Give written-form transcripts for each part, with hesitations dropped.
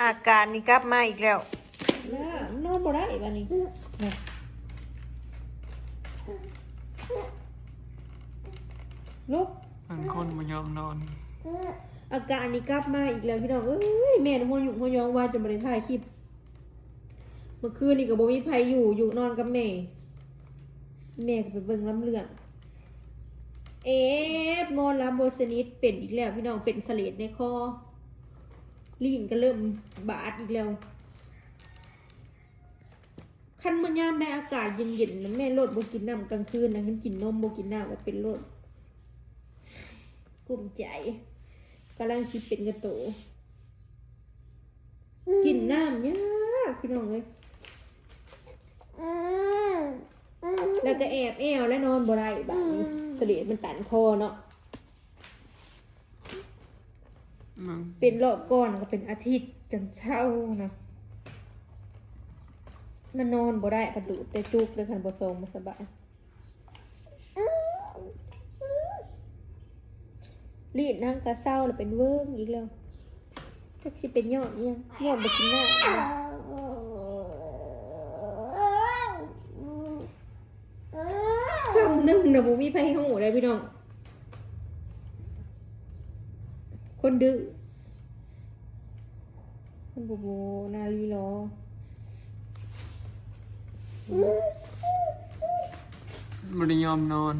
อาการนี่กลับมาอีกแล้วน่านอนบ่ได้บ้านี้ลุกบางคนมันยอมนอนอาการนี้กลับมาอีกแล้วพี่น้องเอ้ยแม่หัวหยุ่งหัวยองว่าจะมาได้ถ่ายคลิปเมื่อคืนนี่กับโบมีไผอยู่นอนกับแม่ก็ไปเบิ่งลำเลือดนอนรับโบสนิทเป็นอีกแล้วพี่น้องเป็นเสลดในคอลิ้นก็เริ่มบาดอีกแล้วคันมันยามได้อากาศเย็นๆนะแม่โลดโบกินน้ำกลางคืนนะฉันกินนมโบกินน้ำว่าเป็นโลดกลุ้มใจกำลังคิดเป็นกระโตกินน้ำยากพี่น้องเลยแล้วก็แอบแอวและนอนบ่ได้บ้างเสลดมันตันคอเนาะเป็นรอบก่อนก็เป็นอาทิตย์จนเช้านะมันนอนบ่ได้กระดูดได้จุกเลยคันบ่ทรงบ่สบายรีดนั่งกระเศร้าแล้วเป็นเวิ้งอีกแล้วก็สิเป็นยอดเนี่ยยอดบ่กินหน้าซ้ำนึ่งนะบ่มีไผฮู้ได้พี่น้องคนดื้อคนโบนาลีรอมันยอมนอน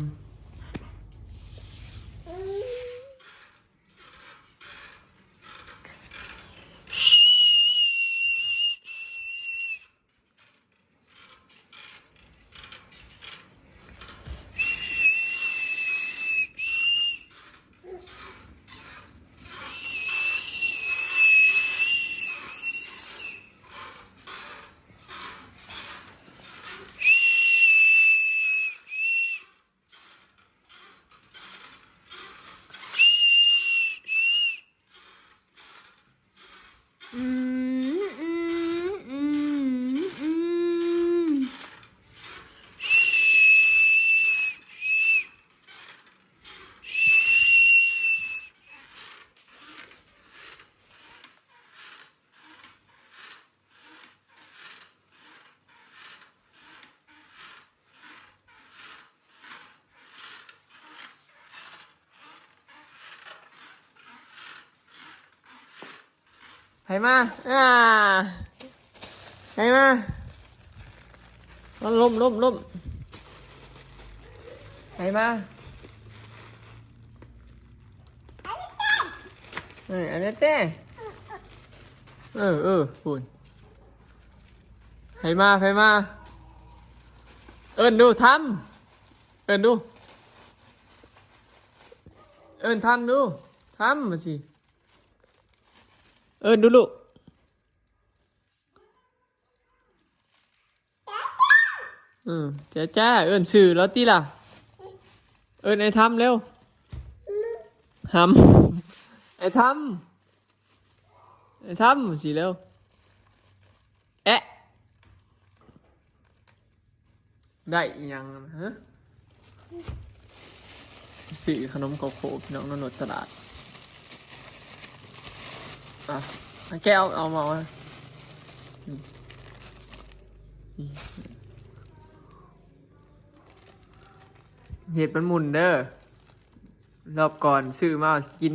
ไปมาไปมาล้มไปมาอันนี้เต้พูดไปมาเอิ้นดูทำเอิ้นดูทำดูทำมาสิดูลูกจ้าชื่อแล้วตีล่ะไอ้ทำเร็วทำไอ้ทำสิเร็วได้ยังฮะสี่ขนมโกโก้พี่น้องนนท์ตลาดแก้วเอามาเห็ดมันหมุนเด้อรอบก่อนซื้อมากิน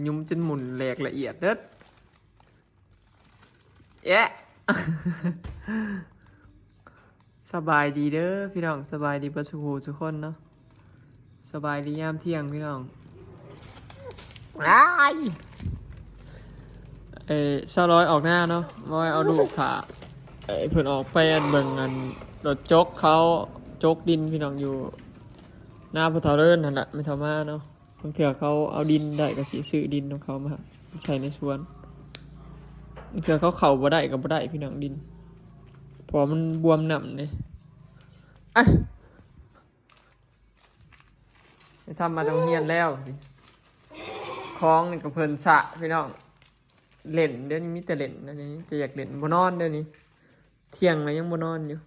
ยุ้มจนหมุนแหลกละเอียดเด้อสบายดีเด้อพี่น้องสบายดีประสุขทุกคนเนาะสบายดียามเที่ยงพี่น้องเศร้าร้อยออกหน้าเนาะมอยเอาดูผ่าเพิ่นออกไปเบิ่งอันรถจกเขาจกดินพี่น้องอยู่หน้าพุทธเริญนั่นแหละไม่เท่ามาเนาะบางเถื่อเขาเอาดินได้ก็สิซื้อดินของเขามาใส่ในสวนบางเถื่อเขาเข่าบ่ได้ก็บ่ได้พี่น้องดินเพราะมันบวมหนำเลยทำมาตรงเฮียนแล้วคล้องนี่ก็เพิ่นสะพี่น้องเล่นเดี๋ยวนี้มีแต่เล่นนะนี่จะอยากเล่นบ่นอนเดี๋ยวนี้เที่ยงแล้วยังบ่นอนอยู่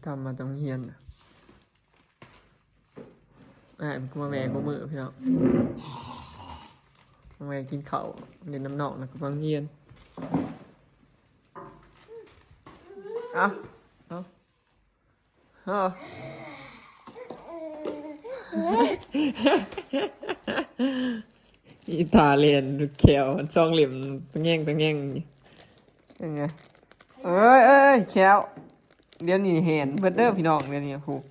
ทำมาต้องเฮียน มันก็มาแม่กูมือพี่น้องมาแม่กินข้าวเล่นน้ำนอกนะกับฟังเฮียนเอาอีตาเลียนแขวช่องเหลี่ยมตั้งแง่งยังไงเอ้ยแขวเดี๋ยวนี้เห็นเบิดเด้อพี่น้องเดี๋ยวนี้ผูก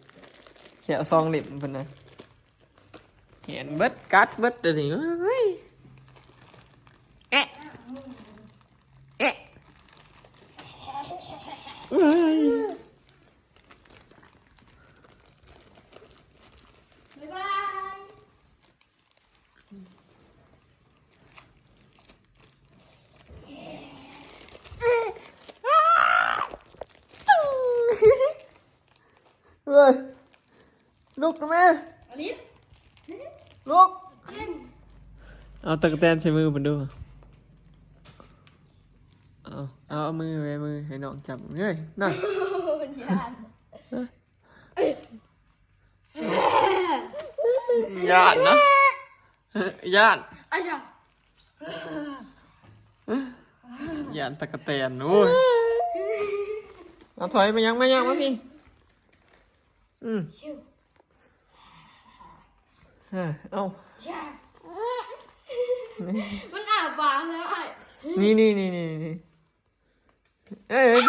แขวซองเหลี่ยมเพิ่นนะเห็นเบิดกัดเบิดเดี๋ยวนี้เฮ้ยเอ๊ะเอ๊ะเฮ้ยบ๊ายบาย เฮ้ยลุกนะแม่ อลิส ลุกเอาตะกแตนใช้มือมันดูเอามือไว้มือให้น้องจับเฮ้ยนั่นญาตินะญาติ อาจารย์ ญาติตะกแตนโอ้ยเอาถอยมายังมาพี่ชิว เอา จ้ามันอาบางแล้วไอ้ นี่เอ้ย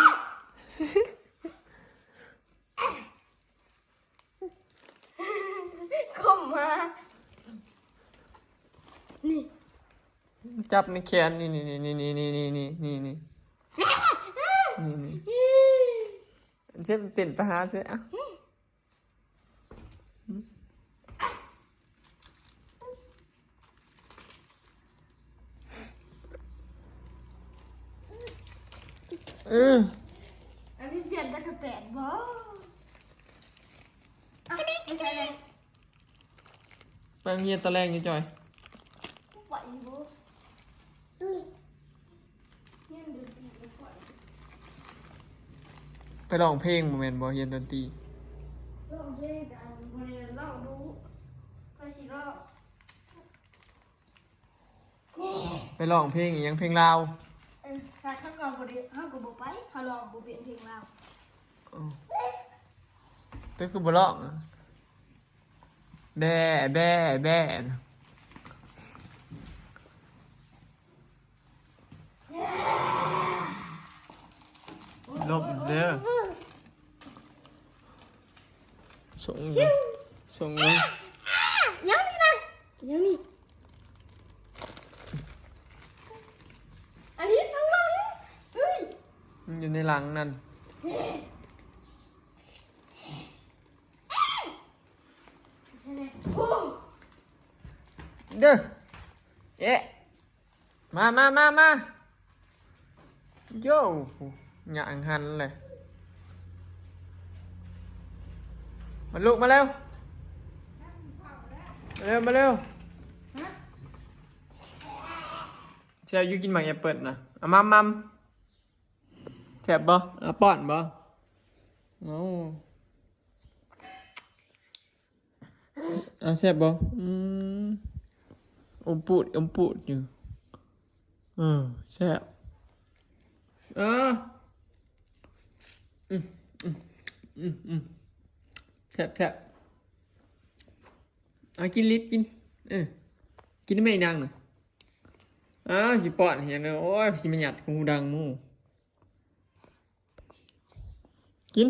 เข้ามานี่ จับในแขนนี่เจ็บติดไปหาเถอะอ่ะอันนี้เปลี่ยนตะกะแตนบ่ไม่ใช่เลย ไปโรงเรียนตอนแรกนี่จอย ปล่อยบ่เนี่ยดูดีไปปล่อย ไปร้องเพลงโมเมนต์บอเรียนดนตรี ลองเพลงกันบ่ได้ลองดูก็สิลอง ไปร้องเพลงอีหยังเพลงลาว ถ้าข้างนอกบ่ได้เฮาก็บ่ไปเฮาลองบ่เปลี่ยนเพลงลาว แต่คือบ่ร้องอะแบ่ลบเด้อส่งเลย ยังนี่นะยังนี่อันนี้ทั้งหลังเฮ้ย มันอยู่ในหลังนั่น ใช่ไหมโอ้ เด้อเอ๊ะมาโย่หยางหันเลยมาลูกมาเร็วเชียวยูกินหมากแอปเปิลนะเอามัมแซ่บบ่เอาป้อนบ่เอาแซ่บบ่อมปูดอยู่แซ่บแซ่บเอากินลิฟกินกินได้ไหมดังหน่อยสิป้อนเห็นเลยโอ้ยสิมันหยัดหูดังมูกิน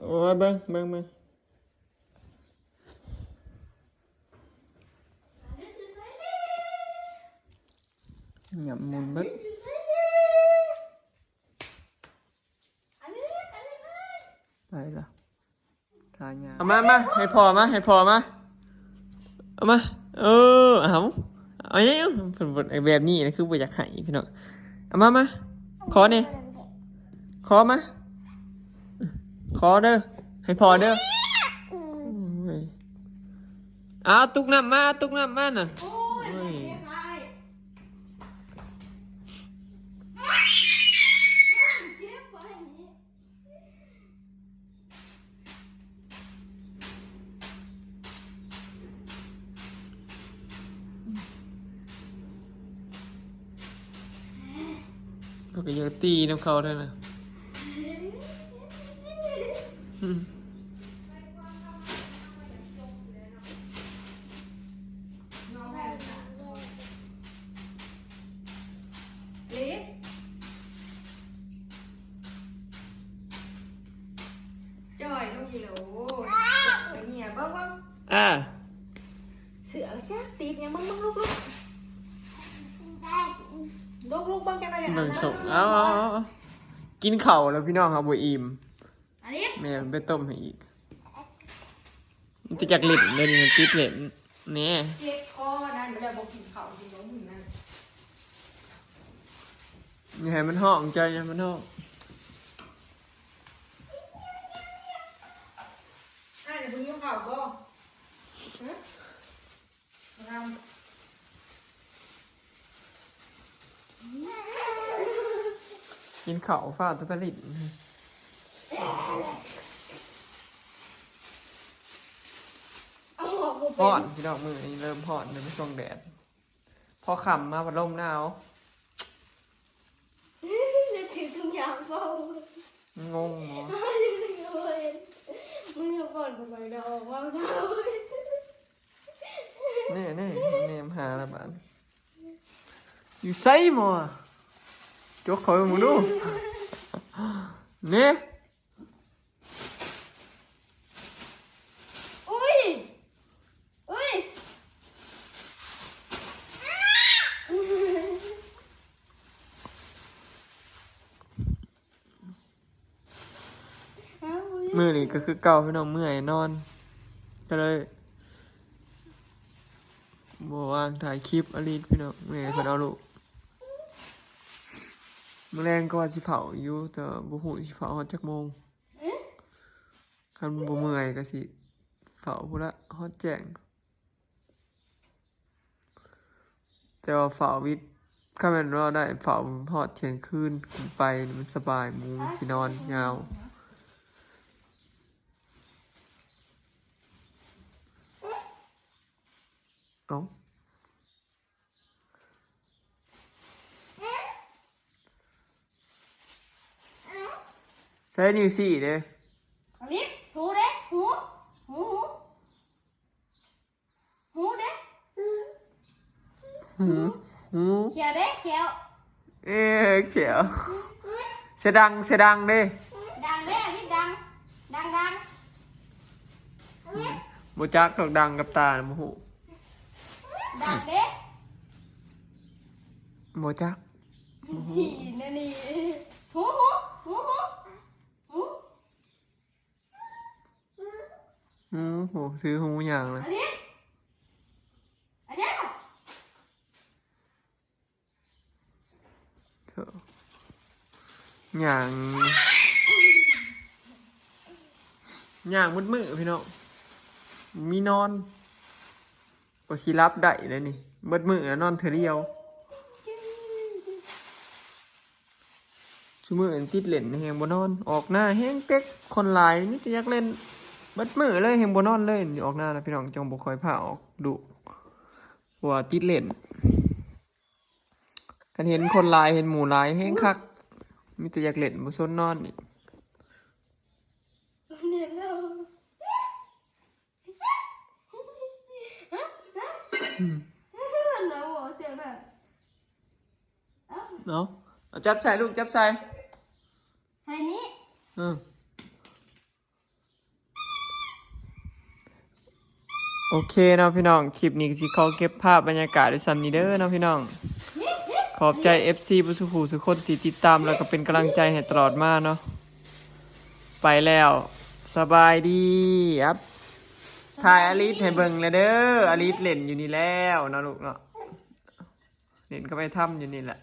โอ้ยเบิ่งหยับมุนเบิ่งไปละทายาเอามาให้พอมาเอามาเอาเนี่ยแบบนี้นะคือบ่อยากให้พี่น้องเอามาขอเนี่ยขอมาขอเด้อให้พอเด้อเอาตุกน้ำมาน่ะ เราก็ยังตีน้ำเขาด้วยนะอืม ลิฟจ่อยลูกยีโหลเนี่ยเบิ้ง อ่า เสือจ้าตีเนี่ยเบิ้งลูกเบิ้งกันเลย หนึ่งส่งเอากินเข่าวแล้วพี่น้องครับบัวอิ่ม อันนี้ แม่ไปต้มให้อีกมันจะจากเหล็ดเลยนี่มันติดเหล็ดเนี่ย เจ็บคอนั่นเดี๋ยวบอกกินข้าวกินน้ำหุ่นนั่น อย่าให้มันห้องใจอย่าให้มันห้อง เดี๋ยวพรุ่งนี้ข้าวบ่ทำ กินเข่าวฟาดตุกลิด เอาหมอกกู ห่อนพี่น้องมือนี้เริ่มห่อนเลยไม่ช่วงแดดพอขำมาพัดลมหนาว จะถือถุงยางเปล่าง งหมอ จะไม่รู้เลยมึงจะก่อนกับไปเดาว่าเดา นี่เนมหาละบานอยู่ไซหมอจกเขาไปมึงดูเนี่ย อุ้ยอุ้ย มือนี่ก็คือเก่าพี่น้องเมื่อยนอนก็เลยบอกว่าถ่ายคลิปอลีดพี่น้องเมื่อยเพิ่นเอาลูกมื้อแรงก็ว่าสิเผาอยู่แต่บ่ฮู้สิเผาฮอดจักโมงคันบ่เมื่อยก็สิเผาพุ่นละฮอดแจ้งแต่ว่าเฝ้าวิทย์ถ้าแม่นเราได้เฝ้าฮอดเที่ยงคืนขึ้นไปมันสบายหมูมันสินอนยาวเอ้าใช้นิ้วสี่เด้อ อันนี้หูเด้หูหูหูเด้ หูหู เขียวเด้เขียว เขียวเสยดังเด้ ดังเด้อันนี้ดังดัง บ่จักดอกดังกับตาน่ะบ่ฮู้ ดังเด้ บ่จัก ฉี่นั่นนี่หูหูหูหูหู หูซื้อหูอย่างเลย อันนี้อันนี้ เถอะอย่างมืดๆพี่น้องมีนอนก็สิรับได้เลยนี่มืดแล้วนอนเทื่อเดียวซุมื้อติดเล่นแฮงบ่นอนออกหน้าแฮงเต็กคนหลายนี่จะอยากเล่นมืดเลยแฮงบ่นอนเลยนี่ออกหน้าแล้วพี่น้องจังบ่ค่อยพาออกดุเพราะว่าติดเล่นกันเห็นคนหลายเห็นหมู่หลายแฮงคักมีแต่อยากเล่นบ่สนนอนนี่ เนี่ยเรา น้องบอกเสียงแบบ เนาะเอาจับใส่ลูกจับใส่ ใส่นี้ โอเคเนาะพี่น้องคลิปนี้ก็สิขอเก็บภาพบรรยากาศด้วยซ้ำนี้เด้อเนาะพี่น้องขอบใจ FC ผู้สุขูสุคนที่ติดตามแล้วก็เป็นกำลังใจให้ตลอดมาเนาะไปแล้วสบายดีครับถ่ายอลิสให้เบิ่งเลยเด้ออลิสเล่นอยู่นี่แล้วเนาะลูกเนาะเล่นก็ไปทำอยู่นี่แหละ